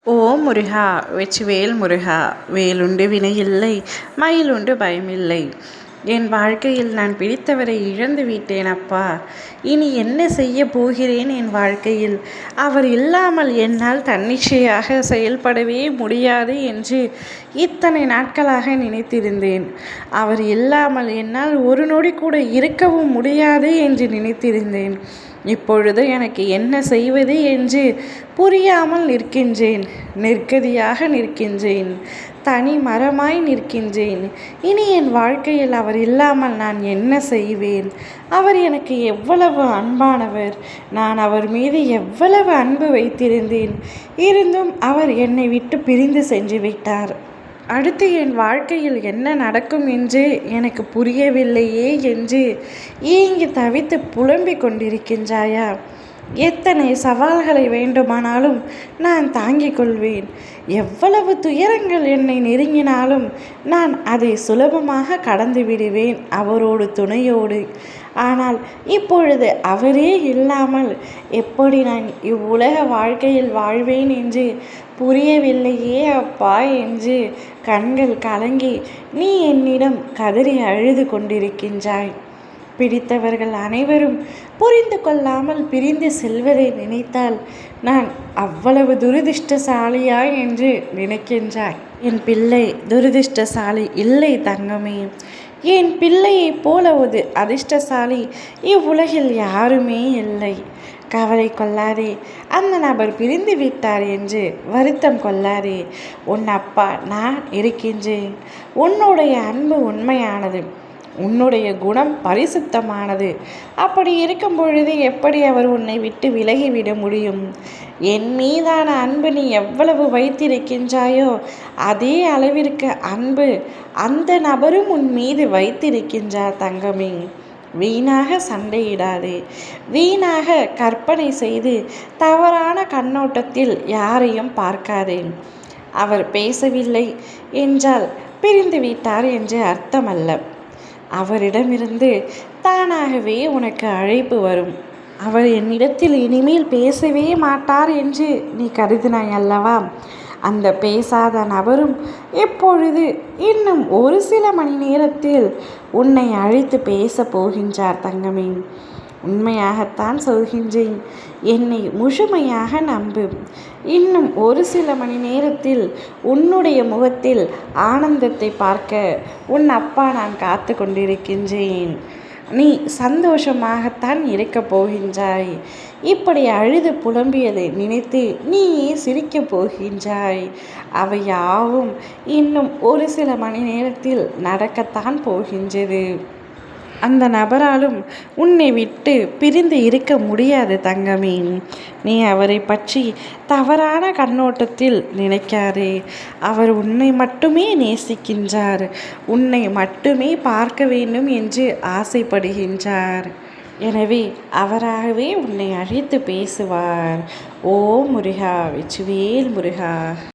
ஓ முருகா! வெற்றிவேல் முருகா! வேலுண்டு வினையில்லை, மயிலுண்டு பயமில்லை. என் வாழ்க்கையில் நான் பிடித்தவரை இழந்து விட்டேன் அப்பா. இனி என்ன செய்ய போகிறேன் என் வாழ்க்கையில்? அவர் இல்லாமல் என்னால் தன்னிச்சையாக செயல்படவே முடியாது என்று இத்தனை நாட்களாக நினைத்திருந்தேன். அவர் இல்லாமல் என்னால் ஒரு நொடி கூட இருக்கவும் முடியாது என்று நினைத்திருந்தேன். இப்பொழுது எனக்கு என்ன செய்வது என்று புரியாமல் நிற்கின்றேன். நிர்கதியாக நிற்கின்றேன். தனி மரமாய் நிற்கின்றேன். இனி என் வாழ்க்கையில் அவர் இல்லாமல் நான் என்ன செய்வேன்? அவர் எனக்கு எவ்வளவு அன்பானவர். நான் அவர் மீது எவ்வளவு அன்பு வைத்திருந்தேன். இருந்தும் அவர் என்னை விட்டு பிரிந்து சென்று விட்டார். அடுத்து என் வாழ்க்கையில் என்ன நடக்கும் என்று எனக்கு புரியவில்லையே என்று ஏங்கி தவித்து புலம்பிக் கொண்டிருக்கின்றாயா? எத்தனை சவால்களை வேண்டுமானாலும் நான் தாங்கிக் கொள்வேன். எவ்வளவு துயரங்கள் என்னை நெருங்கினாலும் நான் அதை சுலபமாக கடந்து விடுவேன் அவரோடு துணையோடு. ஆனால் இப்பொழுது அவரே இல்லாமல் எப்படி நான் இவ்வுலக வாழ்க்கையில் வாழ்வேன் என்று புரியவில்லையே அப்பா என்று கண்கள் கலங்கி நீ என்னிடம் கதறி அழுது கொண்டிருக்கின்றாய். பிடித்தவர்கள் அனைவரும் புரிந்து கொள்ளாமல் பிரிந்து செல்வதை நினைத்தால் நான் அவ்வளவு துரதிர்ஷ்டசாலியா என்று நினைக்கின்றாய். என் பிள்ளை துரதிர்ஷ்டசாலி இல்லை தங்கமே. என் பிள்ளையைப் போல ஒரு அதிர்ஷ்டசாலி இவ்வுலகில் யாருமே இல்லை. கவலை கொள்ளாதே. அந்த நபர் பிரிந்து விட்டார் என்று வருத்தம் கொள்ளாதே. உன் அப்பா நான் இருக்கின்றேன். உன்னுடைய அன்பு உண்மையானது. உன்னுடைய குணம் பரிசுத்தமானது. அப்படி இருக்கும் பொழுது எப்படி அவர் உன்னை விட்டு விலகிவிட முடியும்? என் மீதான அன்பு நீ எவ்வளவு வைத்திருக்கின்றாயோ அதே அளவிற்கு அன்பு அந்த நபரும் உன் மீது வைத்திருக்கின்றார் தங்கமே. வீணாக சண்டையிடாதே. வீணாக கற்பனை செய்து தவறான கண்ணோட்டத்தில் யாரையும் பார்க்காதே. அவர் பேசவில்லை என்றால் பிரிந்து விட்டார் என்று அர்த்தமல்ல. அவரிடமிருந்து தானாகவே உனக்கு அழைப்பு வரும். அவர் என்னிடத்தில் இனிமேல் பேசவே மாட்டார் என்று நீ கருதினாய் அல்லவா? அந்த பேசாத நபரும் இப்பொழுது இன்னும் ஒரு சில மணி நேரத்தில் உன்னை அழைத்து பேச போகின்றார் தங்கமே. உண்மையாகத்தான் சொல்கின்றேன். என்னை முழுமையாக நம்பு. இன்னும் ஒரு சில மணி நேரத்தில் உன்னுடைய முகத்தில் ஆனந்தத்தை பார்க்க உன் அப்பா நான் காத்து கொண்டிருக்கின்றேன். நீ சந்தோஷமாகத்தான் இருக்கப் போகின்றாய். இப்படி அழுது புலம்பியதை நினைத்து நீ சிரிக்கப் போகின்றாய். அவை யாவும் இன்னும் ஒரு சில மணி நேரத்தில் நடக்கத்தான் போகின்றது. அந்த நபராலும் உன்னை விட்டு பிரிந்து இருக்க முடியாது தங்கமே. நீ அவரை பற்றி தவறான கண்ணோட்டத்தில் நினைக்காதே. அவர் உன்னை மட்டுமே நேசிக்கின்றார். உன்னை மட்டுமே பார்க்க வேண்டும் என்று ஆசைப்படுகின்றார். எனவே அவராகவே உன்னை அழைத்து பேசுவார். ஓ முருகா! வெற்றிவேல் முருகா!